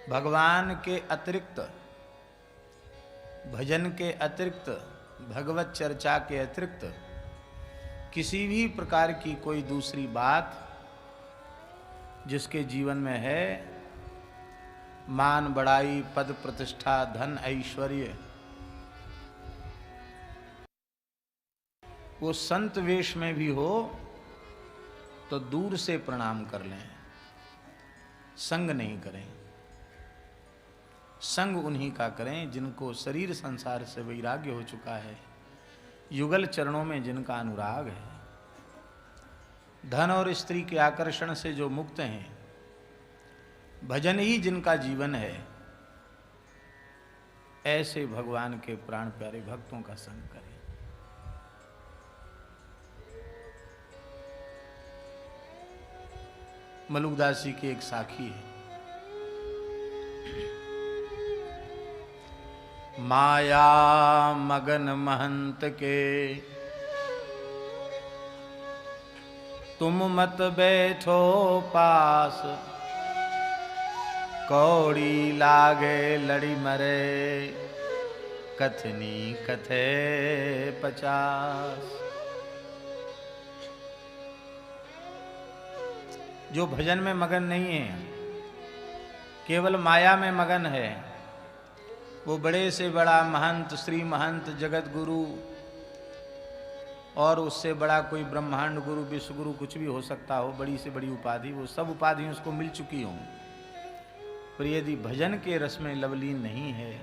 भगवान के अतिरिक्त, भजन के अतिरिक्त, भगवत चर्चा के अतिरिक्त किसी भी प्रकार की कोई दूसरी बात जिसके जीवन में है, मान बड़ाई, पद प्रतिष्ठा, धन ऐश्वर्य, वो संत वेश में भी हो तो दूर से प्रणाम कर लें, संग नहीं करें। संग उन्हीं का करें जिनको शरीर संसार से वैराग्य हो चुका है, युगल चरणों में जिनका अनुराग है, धन और स्त्री के आकर्षण से जो मुक्त हैं, भजन ही जिनका जीवन है, ऐसे भगवान के प्राण प्यारे भक्तों का संग करें। मलुकदास जी की एक साखी है, माया मगन महंत के तुम मत बैठो पास, कौड़ी लागे लड़ी मरे, कथनी कथे 50। जो भजन में मगन नहीं है, केवल माया में मगन है, वो बड़े से बड़ा महंत, श्री महंत, जगत गुरु और उससे बड़ा कोई ब्रह्मांड गुरु, विश्व गुरु कुछ भी हो सकता हो, बड़ी से बड़ी उपाधि, वो सब उपाधि उसको मिल चुकी हों, पर यदि भजन के रस में लवलीन नहीं है,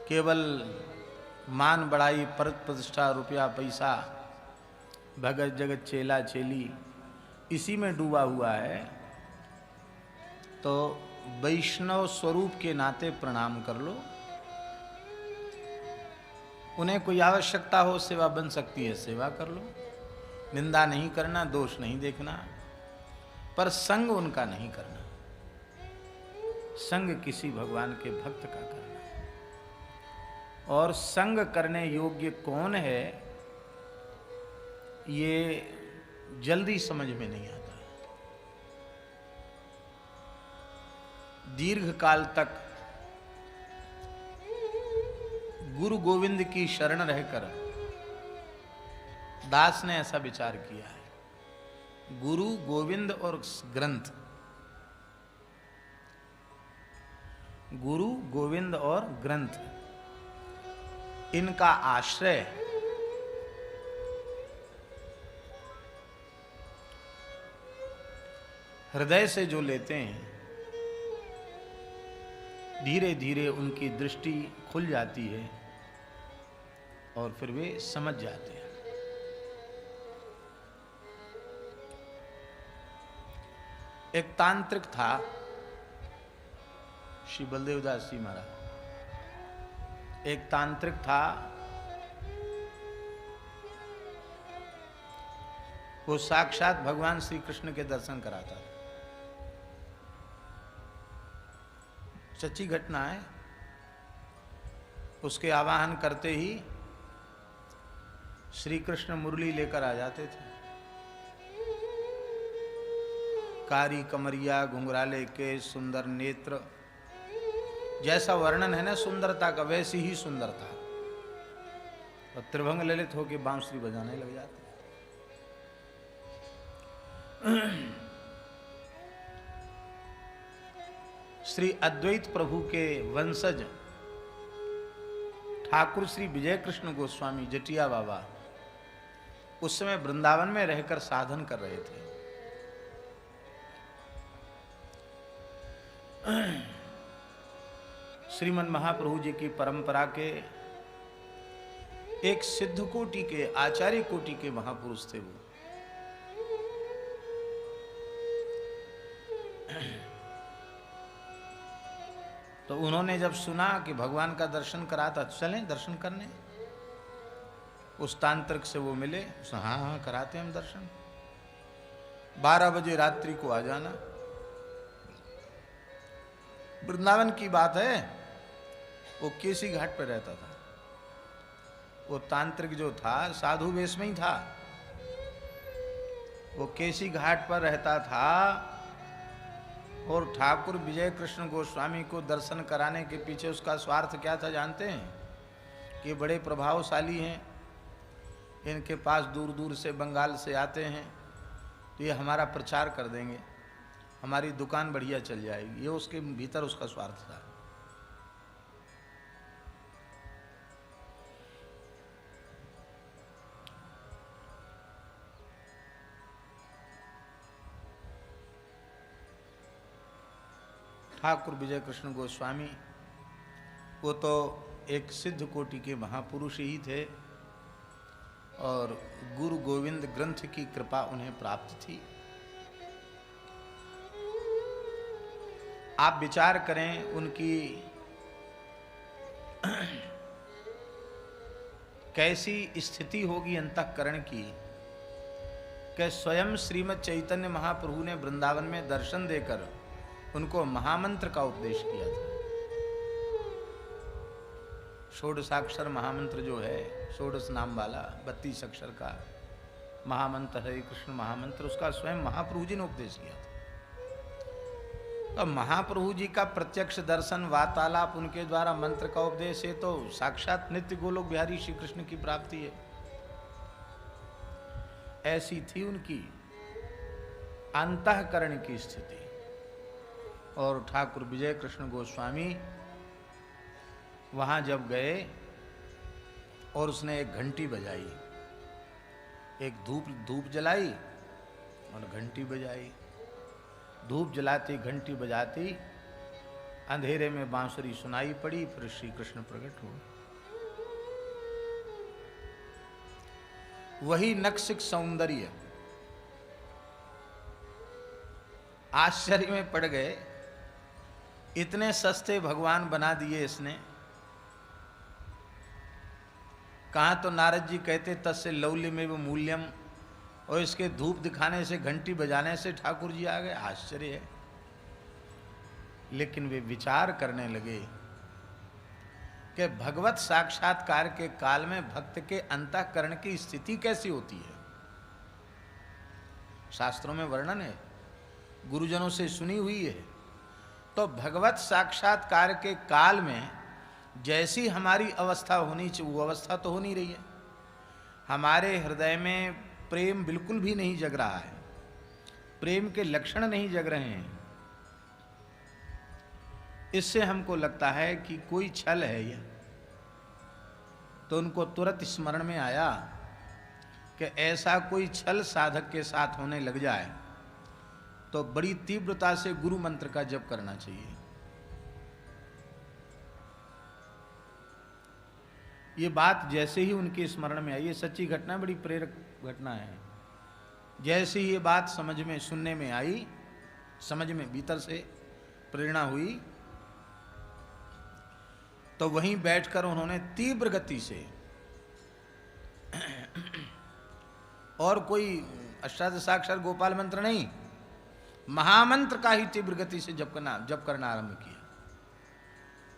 केवल मान बड़ाई, पद प्रतिष्ठा, रुपया पैसा, भगत जगत चेला चेली, इसी में डूबा हुआ है, तो वैष्णव स्वरूप के नाते प्रणाम कर लो। उन्हें कोई आवश्यकता हो, सेवा बन सकती है, सेवा कर लो, निंदा नहीं करना, दोष नहीं देखना, पर संग उनका नहीं करना। संग किसी भगवान के भक्त का करना। और संग करने योग्य कौन है, ये जल्दी समझ में नहीं आता। दीर्घ काल तक गुरु गोविंद की शरण रहकर दास ने ऐसा विचार किया है, गुरु गोविंद और ग्रंथ, गुरु गोविंद और ग्रंथ, इनका आश्रय हृदय से जो लेते हैं, धीरे धीरे उनकी दृष्टि खुल जाती है और फिर वे समझ जाते हैं। एक तांत्रिक था, श्री बलदेव दास जी महाराज, एक तांत्रिक था, वो साक्षात भगवान श्री कृष्ण के दर्शन कराता था। सच्ची घटना है। उसके आवाहन करते ही श्री कृष्ण मुरली लेकर आ जाते थे, कारी कमरिया, घुंघराले के, सुंदर नेत्र, जैसा वर्णन है ना सुंदरता का, वैसी ही सुंदरता, और त्रिभंग ललित होकर बांसुरी बजाने लग जाते। श्री अद्वैत प्रभु के वंशज ठाकुर श्री विजय कृष्ण गोस्वामी जटिया बाबा उस समय वृंदावन में रहकर साधन कर रहे थे। श्रीमन महाप्रभु जी की परंपरा के एक सिद्ध कोटि के, आचार्य कोटि के महापुरुष थे वो। तो उन्होंने जब सुना कि भगवान का दर्शन करा, तो चलें दर्शन करने। उस तांत्रिक से वो मिले, हाँ हाँ कराते हम दर्शन, 12 बजे रात्रि को आ जाना। वृंदावन की बात है, वो केसी घाट पर रहता था। वो तांत्रिक जो था साधु वेश में ही था, वो केसी घाट पर रहता था और ठाकुर विजय कृष्ण गोस्वामी को दर्शन कराने के पीछे उसका स्वार्थ क्या था जानते हैं? कि बड़े प्रभावशाली हैं, इनके पास दूर दूर से बंगाल से आते हैं, तो ये हमारा प्रचार कर देंगे, हमारी दुकान बढ़िया चल जाएगी। ये उसके भीतर उसका स्वार्थ था। ठाकुर विजय कृष्ण गोस्वामी वो तो एक सिद्ध कोटि के महापुरुष ही थे और गुरु गोविंद ग्रंथ की कृपा उन्हें प्राप्त थी। आप विचार करें उनकी कैसी स्थिति होगी अंतःकरण की कि स्वयं श्रीमद् चैतन्य महाप्रभु ने वृंदावन में दर्शन देकर उनको महामंत्र का उपदेश किया था। षोडशाक्षर महामंत्र जो है, षोडश नाम वाला 32 अक्षर का महामंत्र हरे कृष्ण महामंत्र, उसका स्वयं महाप्रभु जी ने उपदेश किया था। तो महाप्रभु जी का प्रत्यक्ष दर्शन, वार्तालाप, उनके द्वारा मंत्र का उपदेश है तो साक्षात नित्य गोलोक बिहारी श्री कृष्ण की प्राप्ति है। ऐसी थी उनकी अंतःकरण की स्थिति। और ठाकुर विजय कृष्ण गोस्वामी वहाँ जब गए और उसने एक घंटी बजाई, एक धूप जलाई और घंटी बजाई। धूप जलाती घंटी बजाती अंधेरे में बांसुरी सुनाई पड़ी, फिर श्री कृष्ण प्रकट हुए। वही नक्सिक सौंदर्य, आश्चर्य में पड़ गए, इतने सस्ते भगवान बना दिए इसने। कहाँ तो नारद जी कहते तस्य लौल्यमेव मूल्यम, और इसके धूप दिखाने से, घंटी बजाने से ठाकुर जी आ गए। आश्चर्य है। लेकिन वे विचार करने लगे कि भगवत साक्षात्कार के काल में भक्त के अंतःकरण की स्थिति कैसी होती है। शास्त्रों में वर्णन है, गुरुजनों से सुनी हुई है। तो भगवत साक्षात्कार के काल में जैसी हमारी अवस्था होनी चाहिए वो अवस्था तो हो नहीं रही है। हमारे हृदय में प्रेम बिल्कुल भी नहीं जग रहा है, प्रेम के लक्षण नहीं जग रहे हैं। इससे हमको लगता है कि कोई छल है यह। तो उनको तुरंत स्मरण में आया कि ऐसा कोई छल साधक के साथ होने लग जाए तो बड़ी तीव्रता से गुरु मंत्र का जप करना चाहिए। ये बात जैसे ही उनके स्मरण में आई, ये सच्ची घटना, बड़ी प्रेरक घटना है। जैसे ही ये बात समझ में, सुनने में आई, समझ में भीतर से प्रेरणा हुई, तो वहीं बैठकर उन्होंने तीव्र गति से, और कोई अष्टादशाक्षर गोपाल मंत्र नहीं, महामंत्र का ही तीव्र गति से जप करना आरंभ किया।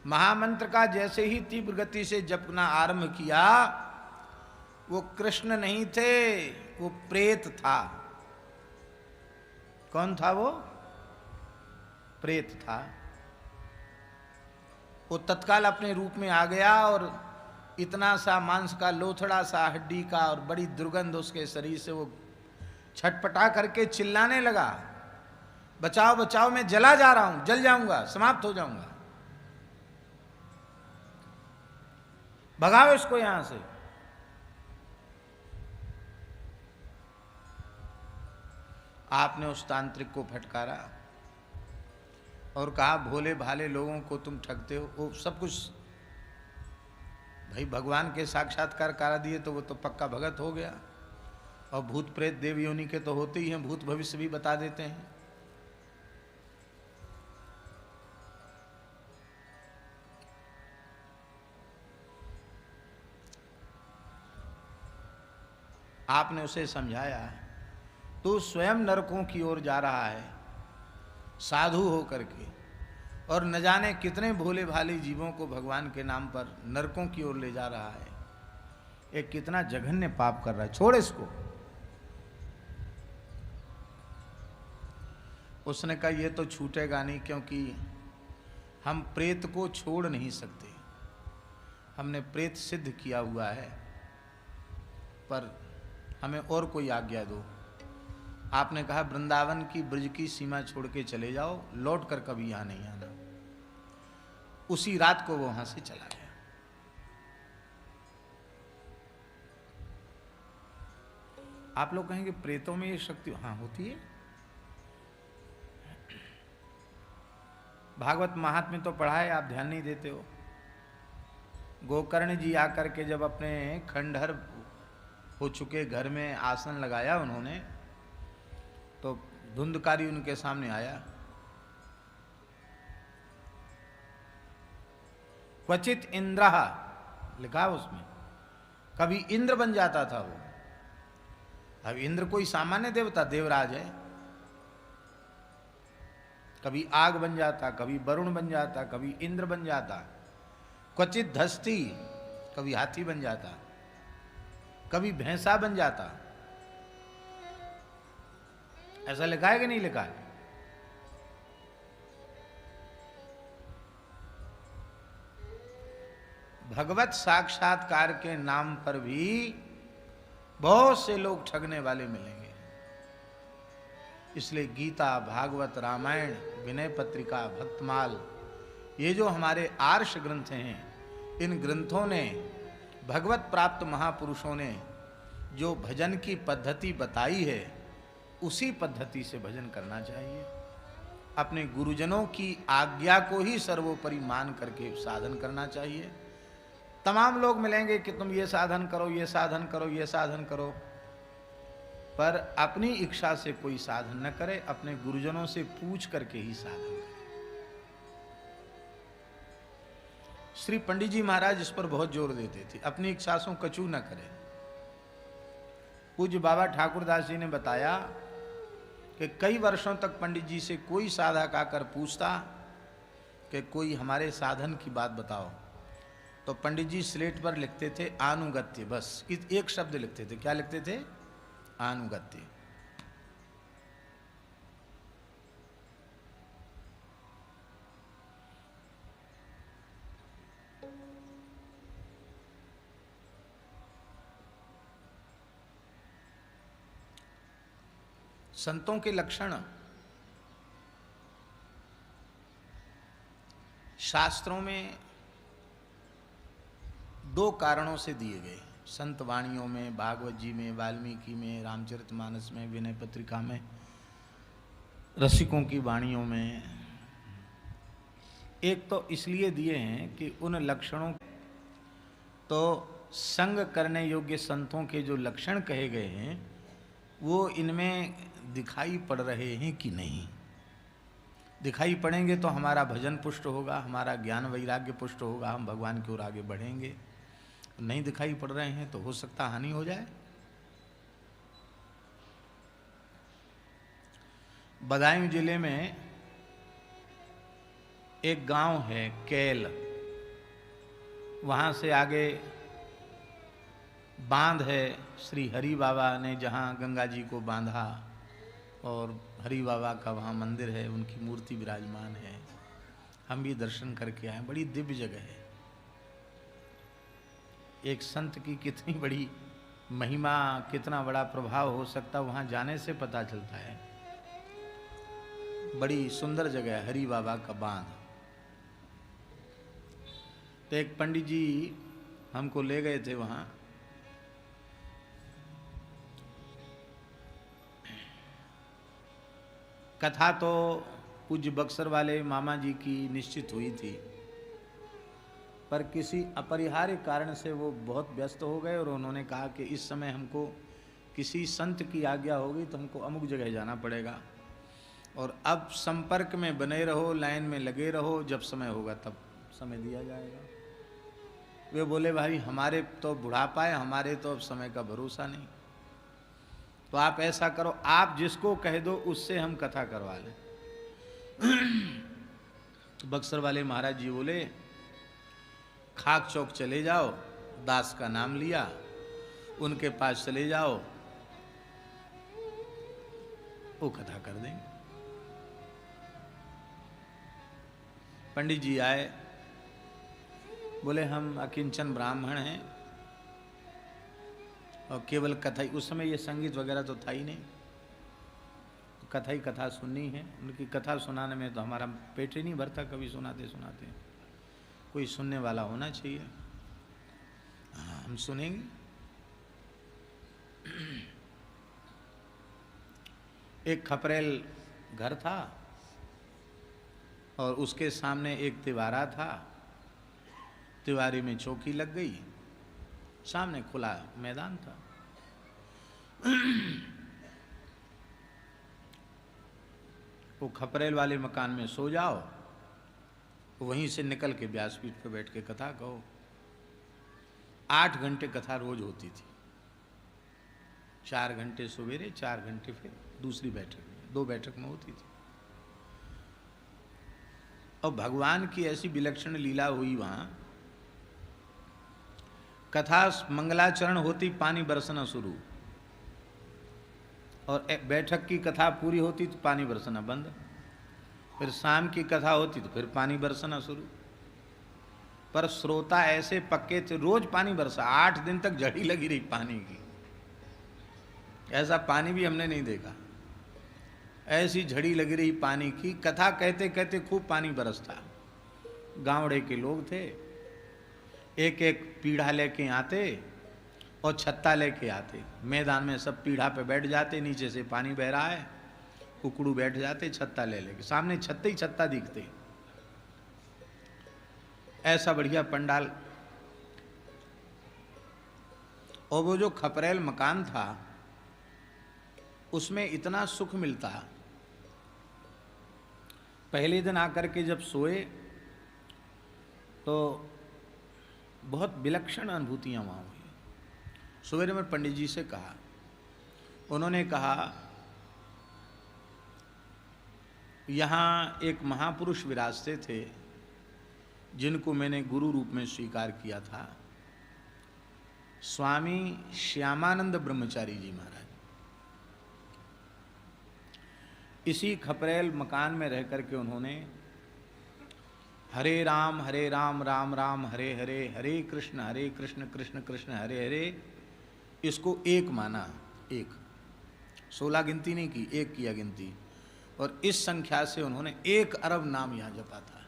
महामंत्र का जैसे ही तीव्र गति से जपना आरंभ किया, वो कृष्ण नहीं थे, वो प्रेत था। कौन था वो? प्रेत था। वो तत्काल अपने रूप में आ गया और इतना सा मांस का लोथड़ा सा, हड्डी का, और बड़ी दुर्गंध उसके शरीर से, वो छटपटा करके चिल्लाने लगा, बचाओ बचाओ, मैं जला जा रहा हूं, जल जाऊंगा, समाप्त हो जाऊंगा, भगाओ इसको यहां से। आपने उस तांत्रिक को फटकारा और कहा, भोले भाले लोगों को तुम ठगते हो। वो सब कुछ भाई भगवान के साक्षात्कार करा दिए तो वो तो पक्का भगत हो गया। और भूत प्रेत देव योनि के तो होते ही हैं, भूत भविष्य भी बता देते हैं। आपने उसे समझाया, तो स्वयं नरकों की ओर जा रहा है साधु होकर के, और न जाने कितने भोले भाले जीवों को भगवान के नाम पर नरकों की ओर ले जा रहा है। एक कितना जघन्य पाप कर रहा है, छोड़ इसको। उसने कहा ये तो छूटेगा नहीं, क्योंकि हम प्रेत को छोड़ नहीं सकते, हमने प्रेत सिद्ध किया हुआ है, पर हमें और कोई आज्ञा दो। आपने कहा वृंदावन की ब्रज की सीमा छोड़ के चले जाओ, लौट कर कभी यहाँ नहीं आना। उसी रात को वो वहां से चला गया। आप लोग कहेंगे प्रेतों में ये शक्ति, हाँ होती है। भागवत महात्म्य तो पढ़ा है, आप ध्यान नहीं देते हो। गोकर्ण जी आकर के जब अपने खंडहर हो चुके घर में आसन लगाया उन्होंने, तो धुंधकारी उनके सामने आया। क्वचित इंद्र लिखा उसमें, कभी इंद्र बन जाता था वो। अब इंद्र कोई सामान्य देवता, देवराज है। कभी आग बन जाता, कभी वरुण बन जाता, कभी इंद्र बन जाता। क्वचित धस्ती, कभी हाथी बन जाता, कभी भैंसा बन जाता। ऐसा लिखा है कि नहीं लिखा है? भगवत साक्षात्कार के नाम पर भी बहुत से लोग ठगने वाले मिलेंगे। इसलिए गीता, भागवत, रामायण, विनय पत्रिका, भक्तमाल, ये जो हमारे आर्ष ग्रंथ हैं, इन ग्रंथों ने, भगवत प्राप्त महापुरुषों ने जो भजन की पद्धति बताई है, उसी पद्धति से भजन करना चाहिए। अपने गुरुजनों की आज्ञा को ही सर्वोपरि मान करके साधन करना चाहिए। तमाम लोग मिलेंगे कि तुम ये साधन करो, ये साधन करो, ये साधन करो, पर अपनी इच्छा से कोई साधन न करे, अपने गुरुजनों से पूछ करके ही साधन करे। श्री पंडित जी महाराज इस पर बहुत जोर देते थे, अपनी इच्छा से कछु न करे। पूज्य बाबा ठाकुरदास जी ने बताया कि कई वर्षों तक पंडित जी से कोई साधक आकर पूछता कि कोई हमारे साधन की बात बताओ, तो पंडित जी स्लेट पर लिखते थे आनुगत्य, बस एक शब्द लिखते थे। क्या लिखते थे? आनुगत्य। संतों के लक्षण शास्त्रों में दो कारणों से दिए गए। संत वाणियों में, भागवत जी में, वाल्मीकि में, रामचरितमानस में, विनय पत्रिका में, रसिकों की वाणियों में। एक तो इसलिए दिए हैं कि उन लक्षणों, तो संग करने योग्य संतों के जो लक्षण कहे गए हैं वो इनमें दिखाई पड़ रहे हैं कि नहीं। दिखाई पड़ेंगे तो हमारा भजन पुष्ट होगा, हमारा ज्ञान वैराग्य पुष्ट होगा, हम भगवान की ओर आगे बढ़ेंगे। नहीं दिखाई पड़ रहे हैं तो हो सकता हानि हो जाए। बदायूं जिले में एक गांव है कैल, वहां से आगे बांध है। श्री हरि बाबा ने जहां गंगा जी को बांधा, और हरि बाबा का वहां मंदिर है, उनकी मूर्ति विराजमान है। हम भी दर्शन करके आए, बड़ी दिव्य जगह है। एक संत की कितनी बड़ी महिमा, कितना बड़ा प्रभाव हो सकता, वहां जाने से पता चलता है। बड़ी सुंदर जगह है हरि बाबा का बांध। तो एक पंडित जी हमको ले गए थे वहां। कथा तो पूज्य बक्सर वाले मामा जी की निश्चित हुई थी, पर किसी अपरिहार्य कारण से वो बहुत व्यस्त हो गए और उन्होंने कहा कि इस समय हमको किसी संत की आज्ञा होगी तो हमको अमुक जगह जाना पड़ेगा, और अब संपर्क में बने रहो, लाइन में लगे रहो, जब समय होगा तब समय दिया जाएगा। वे बोले भाई हमारे तो बुढ़ापा है, हमारे तो अब समय का भरोसा नहीं, तो आप ऐसा करो, आप जिसको कह दो उससे हम कथा करवा लें। तो बक्सर वाले महाराज जी बोले खाक चौक चले जाओ, दास का नाम लिया, उनके पास चले जाओ, वो कथा कर देंगे। पंडित जी आए, बोले हम अकिंचन ब्राह्मण हैं और केवल कथा ही, उस समय ये संगीत वगैरह तो था ही नहीं, तो कथा ही कथा सुननी है। उनकी कथा सुनाने में तो हमारा पेट ही नहीं भरता, कभी सुनाते सुनाते। कोई सुनने वाला होना चाहिए। हाँ, हम सुनेंगे। एक खपरेल घर था और उसके सामने एक तिवारा था। तिवारी में चौकी लग गई, सामने खुला मैदान था। वो खपरेल वाले मकान में सो जाओ, वहीं से निकल के व्यासपीठ पे बैठ के कथा कहो। 8 घंटे कथा रोज होती थी। 4 घंटे सवेरे, 4 घंटे फिर दूसरी बैठक में, 2 बैठक में होती थी। और भगवान की ऐसी विलक्षण लीला हुई वहां, कथा मंगलाचरण होती, पानी बरसना शुरू, और बैठक की कथा पूरी होती तो पानी बरसना बंद। फिर शाम की कथा होती तो फिर पानी बरसना शुरू। पर श्रोता ऐसे पक्के थे, रोज पानी बरसा। 8 दिन तक झड़ी लगी रही पानी की। ऐसा पानी भी हमने नहीं देखा। ऐसी झड़ी लगी रही पानी की। कथा कहते कहते खूब पानी बरसता। गावड़े के लोग थे, एक एक पीढ़ा लेके आते और छत्ता लेके आते। मैदान में सब पीढ़ा पे बैठ जाते, नीचे से पानी बह रहा है, कुकड़ू बैठ जाते छत्ता ले लेके, सामने छत्ते ही छत्ता दिखते। ऐसा बढ़िया पंडाल। और वो जो खपरेल मकान था उसमें इतना सुख मिलता। पहले दिन आकर के जब सोए तो बहुत विलक्षण अनुभूतियां वहां हुई। सवेरे में पंडित जी से कहा, उन्होंने कहा यहाँ एक महापुरुष विराजते थे जिनको मैंने गुरु रूप में स्वीकार किया था, स्वामी श्यामानंद ब्रह्मचारी जी महाराज। इसी खपरेल मकान में रह करके उन्होंने हरे राम राम राम हरे हरे, हरे कृष्ण कृष्ण कृष्ण हरे हरे, इसको एक माना। एक 16 गिनती नहीं की, एक किया गिनती। और इस संख्या से उन्होंने 1 अरब नाम यहां जपा था।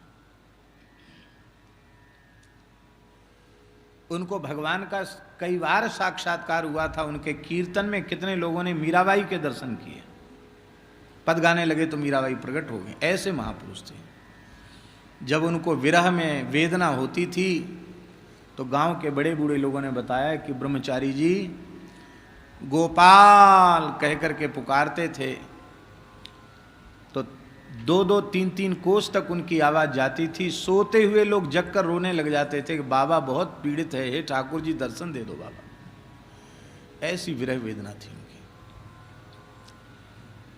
उनको भगवान का कई बार साक्षात्कार हुआ था। उनके कीर्तन में कितने लोगों ने मीराबाई के दर्शन किए। पद गाने लगे तो मीराबाई प्रकट हो गई। ऐसे महापुरुष थे। जब उनको विरह में वेदना होती थी तो गांव के बड़े बूढ़े लोगों ने बताया कि ब्रह्मचारी जी गोपाल कह करके पुकारते थे तो 2-2, 3-3 कोस तक उनकी आवाज जाती थी। सोते हुए लोग जग कर रोने लग जाते थे कि बाबा बहुत पीड़ित है, हे ठाकुर जी दर्शन दे दो बाबा। ऐसी विरह वेदना थी उनकी।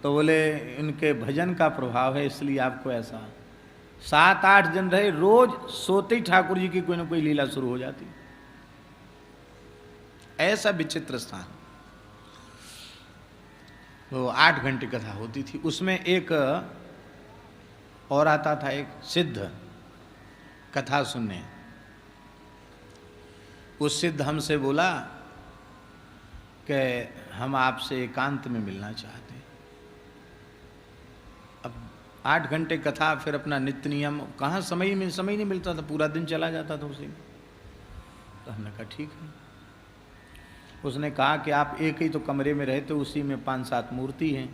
तो बोले इनके भजन का प्रभाव है, इसलिए आपको ऐसा। 7-8 दिन रहे, रोज सोते ही ठाकुर जी की कोई ना कोई लीला शुरू हो जाती। ऐसा विचित्र स्थान। तो 8 घंटे कथा होती थी। उसमें एक और आता था, एक सिद्ध कथा सुनने। उस सिद्ध हमसे बोला कि हम आपसे एकांत में मिलना चाहते हैं। अब 8 घंटे कथा, फिर अपना नित्य नियम, कहाँ समय नहीं मिलता था, पूरा दिन चला जाता था उसी में। तो हमने कहा ठीक है। उसने कहा कि आप एक ही तो कमरे में रहते, उसी में 5-7 मूर्ति हैं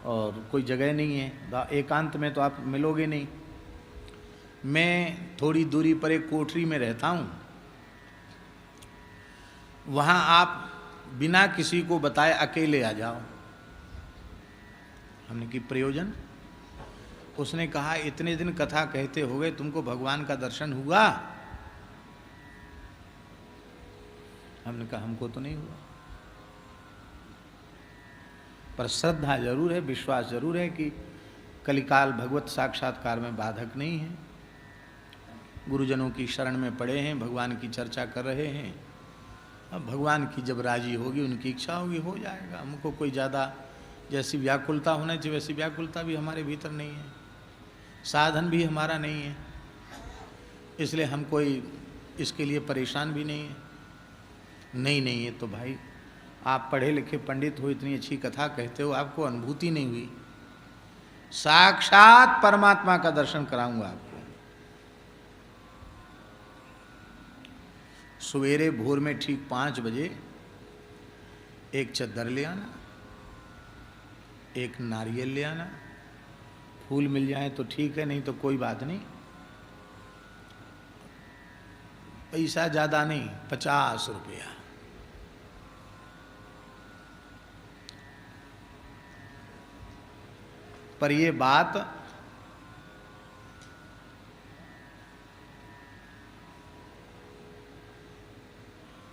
और कोई जगह नहीं है, एकांत में तो आप मिलोगे नहीं। मैं थोड़ी दूरी पर एक कोठरी में रहता हूँ, वहाँ आप बिना किसी को बताए अकेले आ जाओ। हमने की प्रयोजन? उसने कहा इतने दिन कथा कहते हो गए, तुमको भगवान का दर्शन हुआ? हमने कहा हमको तो नहीं हुआ, पर श्रद्धा जरूर है, विश्वास जरूर है कि कलिकाल भगवत साक्षात्कार में बाधक नहीं है। गुरुजनों की शरण में पड़े हैं, भगवान की चर्चा कर रहे हैं। अब भगवान की जब राजी होगी, उनकी इच्छा होगी, हो जाएगा। हमको कोई ज़्यादा जैसी व्याकुलता होना चाहिए वैसी व्याकुलता भी हमारे भीतर नहीं है। साधन भी हमारा नहीं है, इसलिए हम कोई इसके लिए परेशान भी नहीं है। नहीं है तो भाई आप पढ़े लिखे पंडित हो, इतनी अच्छी कथा कहते हो, आपको अनुभूति नहीं हुई। साक्षात परमात्मा का दर्शन कराऊंगा आपको। सवेरे भोर में ठीक 5 बजे एक चद्दर ले आना, एक नारियल ले आना, फूल मिल जाए तो ठीक है, नहीं तो कोई बात नहीं। पैसा ज़्यादा नहीं, 50 रुपया। पर ये बात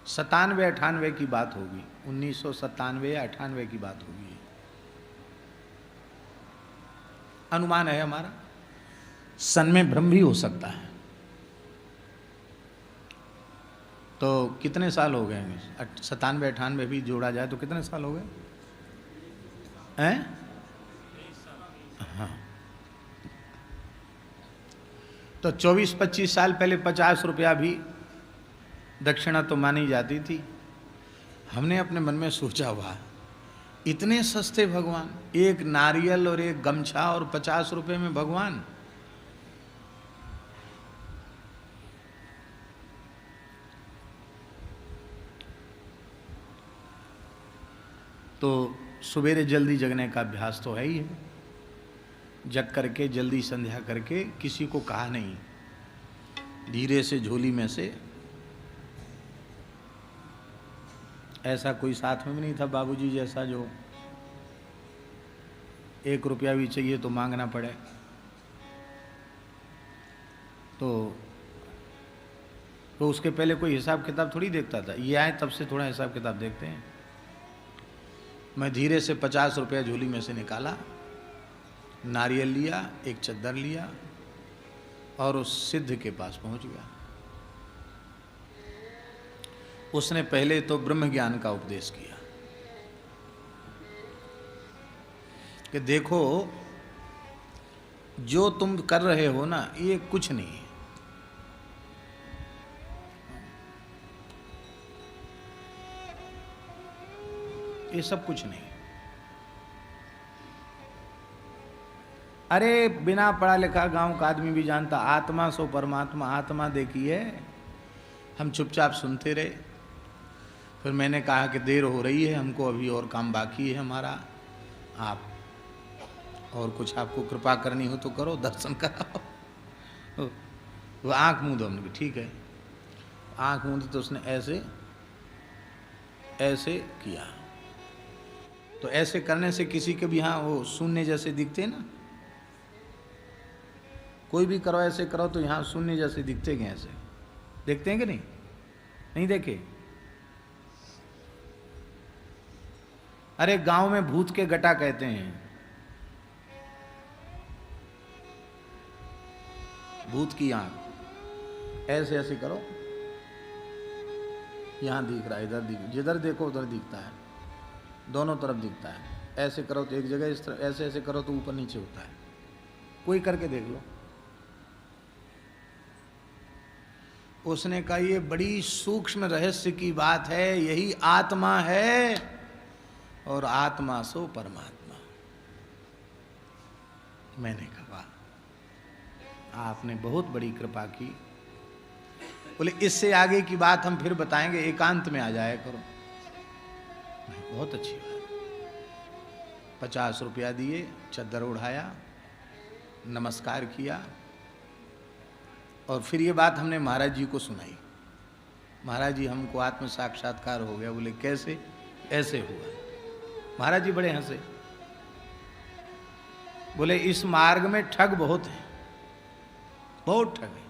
सतानवे 98 की बात होगी, 1997 या 98 की बात होगी, अनुमान है हमारा, सन में भ्रम भी हो सकता है। तो कितने साल हो गए? 97 98 भी जोड़ा जाए तो कितने साल हो गए हैं? हाँ, तो 24-25 साल पहले 50 रुपया भी दक्षिणा तो मानी जाती थी। हमने अपने मन में सोचा, हुआ इतने सस्ते भगवान, एक नारियल और एक गमछा और 50 रुपए में भगवान। तो सवेरे जल्दी जगने का अभ्यास तो है ही है, जग करके जल्दी संध्या करके, किसी को कहा नहीं, धीरे से झोली में से, ऐसा कोई साथ में भी नहीं था बाबूजी जैसा जो 1 रुपया भी चाहिए तो मांगना पड़े। तो उसके पहले कोई हिसाब किताब थोड़ी देखता था, ये आए तब से थोड़ा हिसाब किताब देखते हैं। मैं धीरे से 50 रुपया झोली में से निकाला, नारियल लिया, एक चद्दर लिया और उस सिद्ध के पास पहुंच गया। उसने पहले तो ब्रह्म ज्ञान का उपदेश किया कि देखो जो तुम कर रहे हो ना, ये कुछ नहीं है, ये सब कुछ नहीं। अरे बिना पढ़ा लिखा गांव का आदमी भी जानता, आत्मा सो परमात्मा, आत्मा देखी है। हम चुपचाप सुनते रहे। फिर मैंने कहा कि देर हो रही है, हमको अभी और काम बाकी है हमारा, आप और कुछ आपको कृपा करनी हो तो करो, दर्शन कराओ। वो आंख मूंदो, हमने ठीक है। आंख मूंदी तो उसने ऐसे ऐसे किया। तो ऐसे करने से किसी के भी यहाँ वो शून्य जैसे दिखते ना, कोई भी करो ऐसे करो तो यहाँ शून्य जैसे दिखते हैं, ऐसे देखते हैं कि नहीं? नहीं देखे? अरे गांव में भूत के गटा कहते हैं, भूत की आंख ऐसे ऐसे करो, यहां दिख रहा है, इधर दिख, जिधर देखो उधर दिखता है, दोनों तरफ दिखता है। ऐसे करो तो एक जगह, इस तरह ऐसे ऐसे करो तो ऊपर नीचे होता है। कोई करके देख लो। उसने कहा ये बड़ी सूक्ष्म रहस्य की बात है, यही आत्मा है और आत्मा सो परमात्मा। मैंने कहा आपने बहुत बड़ी कृपा की। बोले इससे आगे की बात हम फिर बताएंगे, एकांत में आ जाया करो। बहुत अच्छी बात। 50 रुपया दिए, चद्दर उठाया, नमस्कार किया और फिर ये बात हमने महाराज जी को सुनाई। महाराज जी हमको आत्म साक्षात्कार हो गया। बोले कैसे? ऐसे हुआ। महाराज जी बड़े हंसे। बोले इस मार्ग में ठग बहुत है, बहुत ठग है।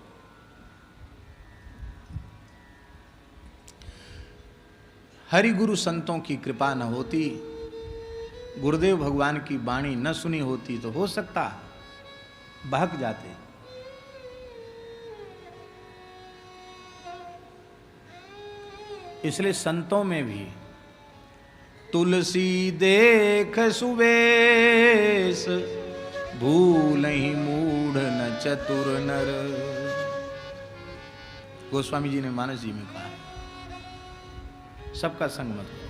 हरि गुरु संतों की कृपा न होती, गुरुदेव भगवान की वाणी न सुनी होती तो हो सकता बहक जाते। इसलिए संतों में भी तुलसी देख सुवेश भूलहि मूढ़ न चतुर नर। गोस्वामी जी ने मानस जी में कहा, सबका संग मत करो।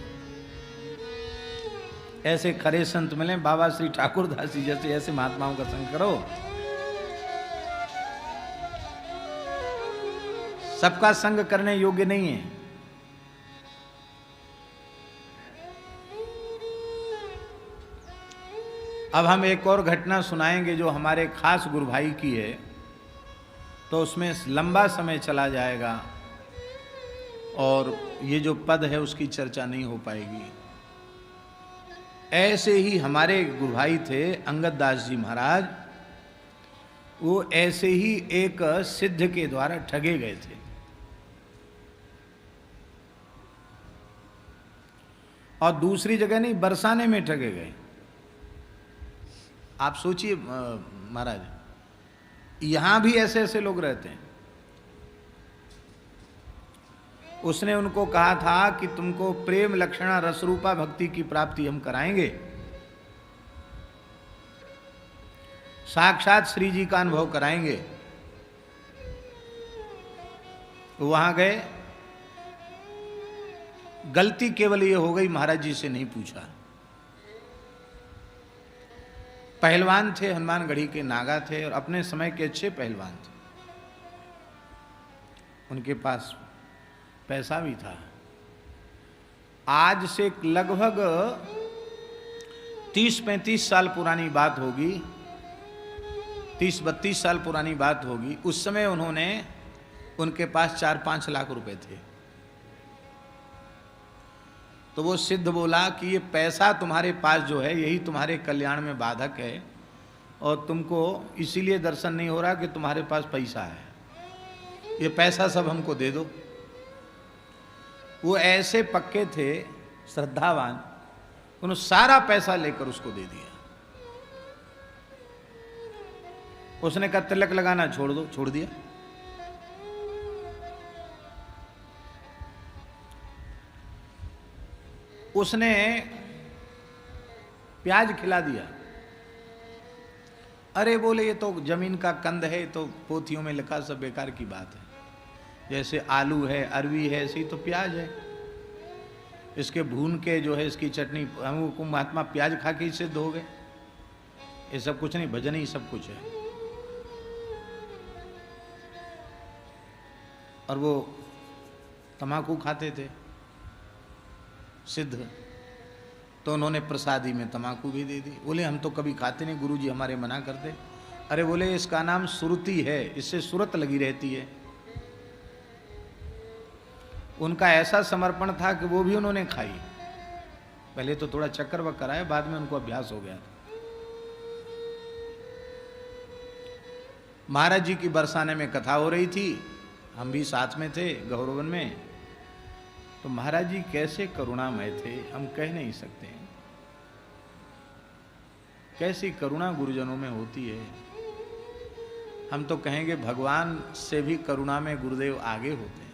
ऐसे खरे संत मिले बाबा श्री ठाकुर दास जी जैसे, ऐसे महात्माओं का संग करो। सबका संग करने योग्य नहीं है। अब हम एक और घटना सुनाएंगे जो हमारे खास गुरु भाई की है, तो उसमें लंबा समय चला जाएगा और ये जो पद है उसकी चर्चा नहीं हो पाएगी। ऐसे ही हमारे गुरु भाई थे अंगद दास जी महाराज, वो ऐसे ही एक सिद्ध के द्वारा ठगे गए थे। और दूसरी जगह नहीं, बरसाने में ठगे गए। आप सोचिए महाराज, यहां भी ऐसे ऐसे लोग रहते हैं। उसने उनको कहा था कि तुमको प्रेम लक्षणा रसरूपा भक्ति की प्राप्ति हम कराएंगे, साक्षात श्री जी का अनुभव कराएंगे। वहां गए, गलती केवल ये हो गई महाराज जी से नहीं पूछा। पहलवान थे, हनुमानगढ़ी के नागा थे और अपने समय के अच्छे पहलवान थे। उनके पास पैसा भी था। आज से लगभग 30-35 साल पुरानी बात होगी, 30-32 साल पुरानी बात होगी। उस समय उन्होंने, उनके पास 4-5 लाख रुपए थे। तो वो सिद्ध बोला कि ये पैसा तुम्हारे पास जो है यही तुम्हारे कल्याण में बाधक है, और तुमको इसीलिए दर्शन नहीं हो रहा कि तुम्हारे पास पैसा है, ये पैसा सब हमको दे दो। वो ऐसे पक्के थे, श्रद्धावान, उन्होंने सारा पैसा लेकर उसको दे दिया। उसने कहा तिलक लगाना छोड़ दो, छोड़ दिया। उसने प्याज खिला दिया। अरे बोले ये तो जमीन का कंद है, तो पोथियों में लिखा, सब बेकार की बात है। जैसे आलू है, अरवी है, ऐसी तो प्याज है। इसके भून के जो है इसकी चटनी, हमको महात्मा प्याज खा के सिद्ध हो गए। ये सब कुछ नहीं, भजन ही सब कुछ है। और वो तम्बाकू खाते थे सिद्ध, तो उन्होंने प्रसादी में तम्बाकू भी दे दी। बोले हम तो कभी खाते नहीं, गुरुजी हमारे मना करते। अरे बोले इसका नाम सुरती है, इससे सुरत लगी रहती है। उनका ऐसा समर्पण था कि वो भी उन्होंने खाई। पहले तो थोड़ा चक्कर वक्कर आया, बाद में उनको अभ्यास हो गया। महाराज जी की बरसाने में कथा हो रही थी, हम भी साथ में थे गौरवन में। तो महाराज जी कैसे करुणामय थे, हम कह नहीं सकते हैं। कैसी करुणा गुरुजनों में होती है। हम तो कहेंगे भगवान से भी करुणा में गुरुदेव आगे होते हैं।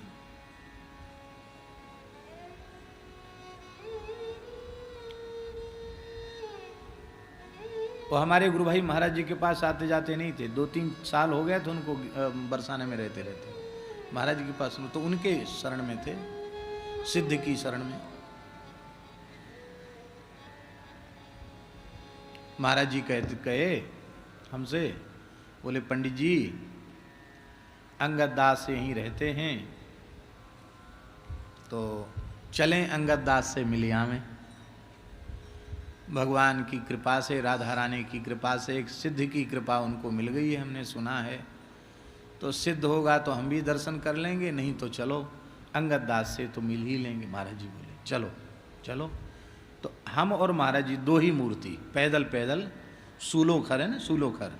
वो हमारे गुरु भाई महाराज जी के पास आते जाते नहीं थे। 2-3 साल हो गए थे उनको बरसाने में रहते रहते। महाराज जी के पास तो उनके शरण में थे, सिद्ध की शरण में। महाराज जी कहे हमसे, बोले पंडित जी अंगद दास से यहीं रहते हैं, तो चलें अंगद दास से मिलिया में। भगवान की कृपा से, राधा रानी की कृपा से, एक सिद्ध की कृपा उनको मिल गई है, हमने सुना है। तो सिद्ध होगा तो हम भी दर्शन कर लेंगे, नहीं तो चलो अंगद दास से तो मिल ही लेंगे। महाराज जी बोले चलो चलो। तो हम और महाराज जी दो ही मूर्ति, पैदल पैदल, सूलोखर है ना, सूलोखर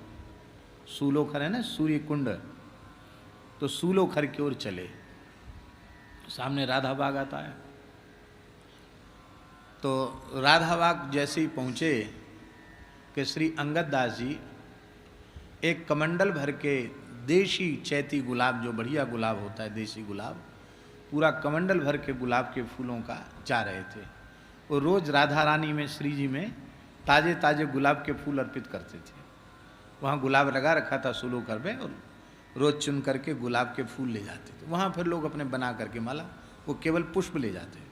है ना, सूर्य कुंड, तो सूलोखर की ओर चले। सामने राधा बाग आता है। तो राधा बाग जैसे ही पहुँचे कि श्री अंगद दास जी एक कमंडल भर के देशी चैती गुलाब, जो बढ़िया गुलाब होता है देसी गुलाब, पूरा कमंडल भर के गुलाब के फूलों का जा रहे थे। वो रोज राधा रानी में, श्री जी में ताजे ताजे गुलाब के फूल अर्पित करते थे। वहाँ गुलाब लगा रखा था सुलोकर में, और रोज चुन करके गुलाब के फूल ले जाते थे वहाँ। फिर लोग अपने बना करके माला, वो केवल पुष्प ले जाते।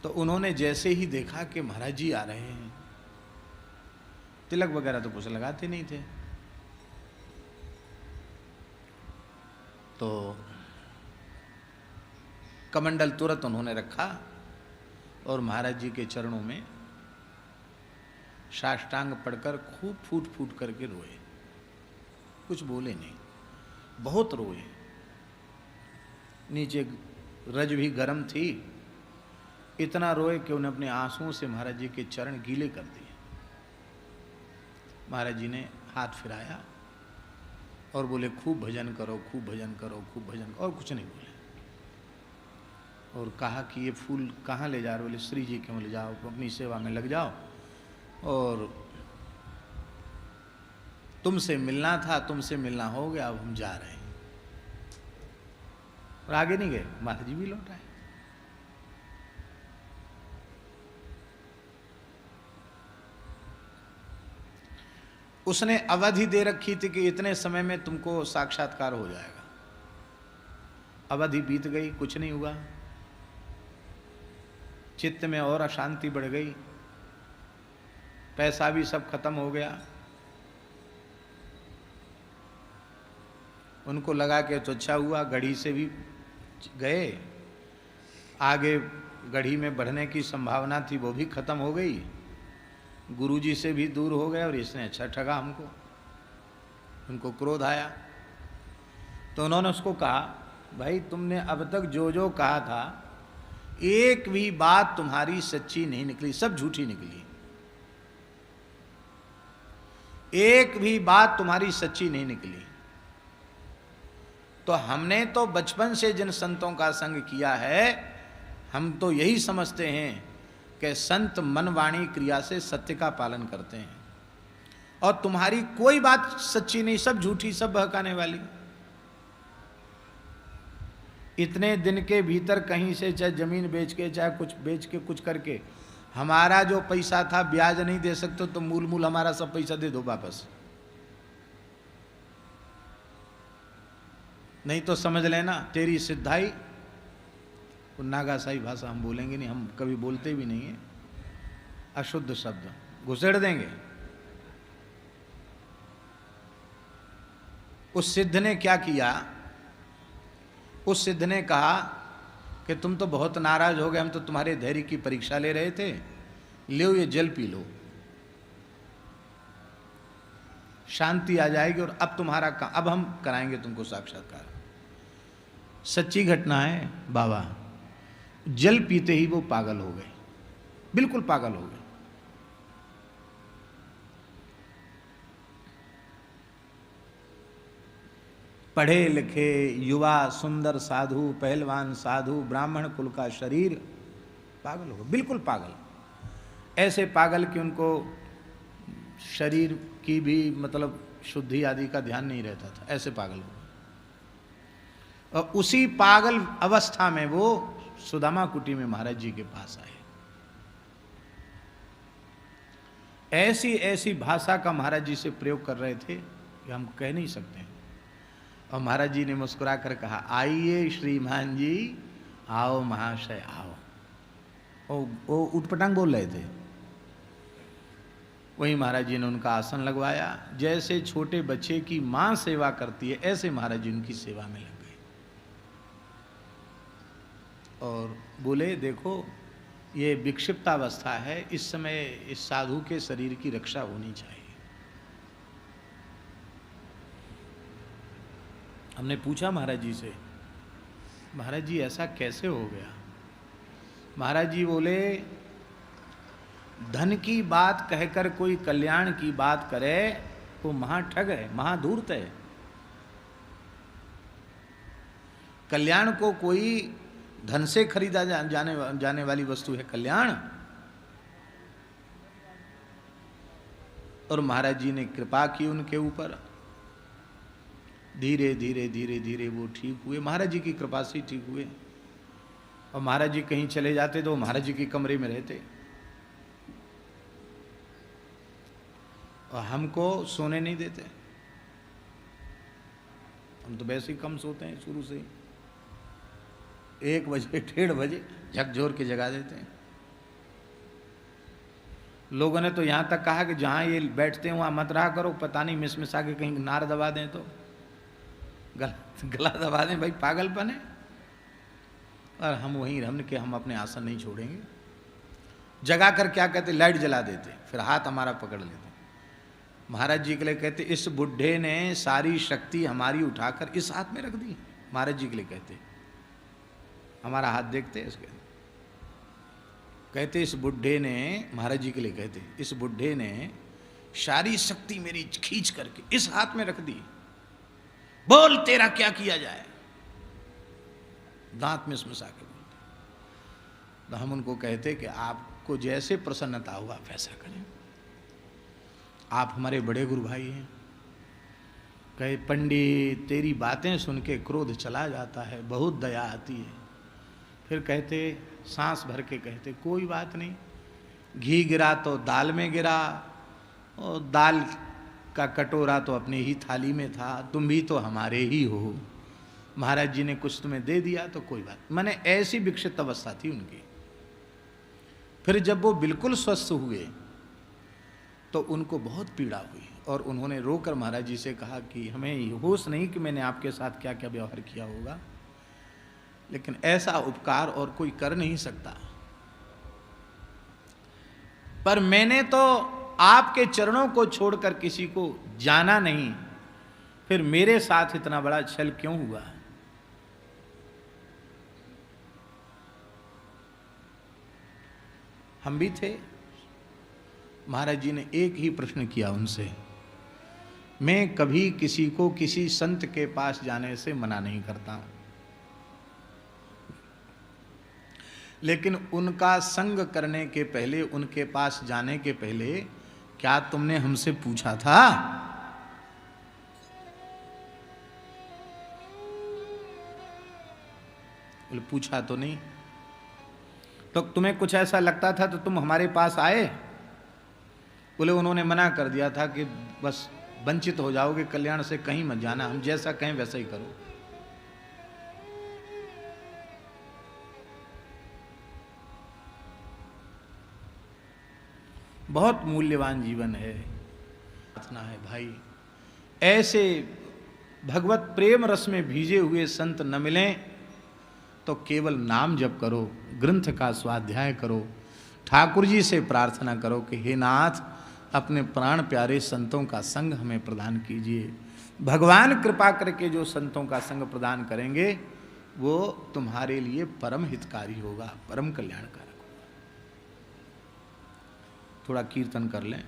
तो उन्होंने जैसे ही देखा कि महाराज जी आ रहे हैं, तिलक वगैरह तो कुछ लगाते नहीं थे, तो कमंडल तुरंत उन्होंने रखा और महाराज जी के चरणों में साष्टांग पढ़कर खूब फूट फूट करके रोए। कुछ बोले नहीं, बहुत रोए। नीचे रज भी गर्म थी, इतना रोए कि उन्हें अपने आंसुओं से महाराज जी के चरण गीले कर दिए। महाराज जी ने हाथ फिराया और बोले खूब भजन करो, खूब भजन करो, खूब भजन करो, और कुछ नहीं बोले। और कहा कि ये फूल कहाँ ले जा रहे हो? बोले श्री जी के ले जाओ, अपनी सेवा में लग जाओ, और तुमसे मिलना था, तुमसे मिलना हो गया, अब हम जा रहे हैं। और आगे नहीं गए, महाराज जी भी लौट आए। उसने अवधि दे रखी थी कि इतने समय में तुमको साक्षात्कार हो जाएगा। अवधि बीत गई, कुछ नहीं हुआ। चित्त में और अशांति बढ़ गई, पैसा भी सब खत्म हो गया। उनको लगा कि तो अच्छा हुआ, गढ़ी से भी गए, आगे गढ़ी में बढ़ने की संभावना थी वो भी खत्म हो गई, गुरुजी से भी दूर हो गए, और इसने अच्छा ठगा हमको। उनको क्रोध आया, तो उन्होंने उसको कहा, भाई तुमने अब तक जो जो कहा था, एक भी बात तुम्हारी सच्ची नहीं निकली, सब झूठी निकली। एक भी बात तुम्हारी सच्ची नहीं निकली। तो हमने तो बचपन से जिन संतों का संग किया है, हम तो यही समझते हैं कि संत मन वाणी क्रिया से सत्य का पालन करते हैं, और तुम्हारी कोई बात सच्ची नहीं, सब झूठी, सब बहकाने वाली। इतने दिन के भीतर कहीं से चाहे जमीन बेच के, चाहे कुछ बेच के, कुछ करके, हमारा जो पैसा था ब्याज नहीं दे सकते, तो मूल मूल हमारा सब पैसा दे दो वापस, नहीं तो समझ लेना तेरी सिद्धाई। वो नागासाई भाषा हम बोलेंगे नहीं, हम कभी बोलते भी नहीं है, अशुद्ध शब्द घुसेड़ देंगे। उस सिद्ध ने क्या किया? उस सिद्ध ने कहा कि तुम तो बहुत नाराज हो गए, हम तो तुम्हारे धैर्य की परीक्षा ले रहे थे, लो ये जल पी लो, शांति आ जाएगी, और अब तुम्हारा अब हम कराएंगे तुमको साक्षात्कार। सच्ची घटना है बाबा। जल पीते ही वो पागल हो गए, बिल्कुल पागल हो गए। पढ़े लिखे युवा सुंदर साधु, पहलवान साधु, ब्राह्मण कुल का शरीर, पागल हो गए, बिल्कुल पागल। ऐसे पागल कि उनको शरीर की भी मतलब शुद्धि आदि का ध्यान नहीं रहता था, ऐसे पागल हो गए। और उसी पागल अवस्था में वो सुदामा कुटी में महाराज जी के पास आए। ऐसी ऐसी भाषा का महाराज जी से प्रयोग कर रहे थे कि हम कह नहीं सकते। और महाराज जी ने मुस्कुरा कर कहा, आइए श्रीमान जी, आओ महाशय आओ। वो उटपटांग बोल रहे थे। वहीं महाराज जी ने उनका आसन लगवाया। जैसे छोटे बच्चे की माँ सेवा करती है, ऐसे महाराज जी उनकी सेवा में लग गए और बोले, देखो ये विक्षिप्तावस्था है, इस समय इस साधु के शरीर की रक्षा होनी चाहिए। हमने पूछा महाराज जी से, महाराज जी ऐसा कैसे हो गया? महाराज जी बोले, धन की बात कहकर कोई कल्याण की बात करे वो महाठग है, महाधूर्त है। कल्याण को कोई धन से खरीदा जाने वाली वस्तु है कल्याण। और महाराज जी ने कृपा की उनके ऊपर। धीरे धीरे धीरे धीरे वो ठीक हुए, महाराज जी की कृपा से ठीक हुए। और महाराज जी कहीं चले जाते तो महाराज जी के कमरे में रहते। और हमको सोने नहीं देते। हम तो वैसे ही कम सोते हैं शुरू से ही, 1 बजे 1:30 बजे झकझोर के जगा देते हैं। लोगों ने तो यहाँ तक कहा कि जहाँ ये बैठते हैं वहाँ मत रहा करो, पता नहीं मिसमिसा के कहीं नार दबा दें तो गला दबा दें, भाई पागलपन है। और हम वहीं रमन के हम अपने आसन नहीं छोड़ेंगे। जगा कर क्या कहते, लाइट जला देते, फिर हाथ हमारा पकड़ लेते। महाराज जी के लिए कहते, इस बुढ़े ने सारी शक्ति हमारी उठाकर इस हाथ में रख दी। महाराज जी के लिए कहते, हमारा हाथ देखते इसके, कहते इस बुढ़े ने, महाराज जी के लिए कहते, इस बुढ़े ने सारी शक्ति मेरी खींच करके इस हाथ में रख दी, बोल तेरा क्या किया जाए। दांत में मिसा के बोलते। तो हम उनको कहते कि आपको जैसे प्रसन्नता हुआ आप ऐसा करें, आप हमारे बड़े गुरु भाई हैं। कहे पंडित तेरी बातें सुन के क्रोध चला जाता है, बहुत दया आती है। फिर कहते सांस भर के कहते, कोई बात नहीं, घी गिरा तो दाल में गिरा, और दाल का कटोरा तो अपने ही थाली में था, तुम भी तो हमारे ही हो। महाराज जी ने कुछ तुम्हें दे दिया तो कोई बात। मैंने ऐसी विकसित अवस्था थी उनकी। फिर जब वो बिल्कुल स्वस्थ हुए तो उनको बहुत पीड़ा हुई, और उन्होंने रोकर महाराज जी से कहा कि हमें होश नहीं कि मैंने आपके साथ क्या क्या व्यवहार किया होगा, लेकिन ऐसा उपकार और कोई कर नहीं सकता। पर मैंने तो आपके चरणों को छोड़कर किसी को जाना नहीं, फिर मेरे साथ इतना बड़ा छल क्यों हुआ। हम भी थे। महाराज जी ने एक ही प्रश्न किया उनसे, मैं कभी किसी को किसी संत के पास जाने से मना नहीं करता हूं, लेकिन उनका संग करने के पहले, उनके पास जाने के पहले क्या तुमने हमसे पूछा था? बोले पूछा तो नहीं। तो तुम्हें कुछ ऐसा लगता था तो तुम हमारे पास आए? बोले उन्होंने मना कर दिया था कि बस वंचित हो जाओगे, कल्याण से कहीं मत जाना, हम जैसा कहें वैसा ही करो। बहुत मूल्यवान जीवन है। प्रार्थना है भाई, ऐसे भगवत प्रेम रस में भीजे हुए संत न मिलें तो केवल नाम जप करो, ग्रंथ का स्वाध्याय करो, ठाकुर जी से प्रार्थना करो कि हे नाथ अपने प्राण प्यारे संतों का संग हमें प्रदान कीजिए। भगवान कृपा करके जो संतों का संग प्रदान करेंगे वो तुम्हारे लिए परम हितकारी होगा, परम कल्याणकारक होगा। थोड़ा कीर्तन कर लें।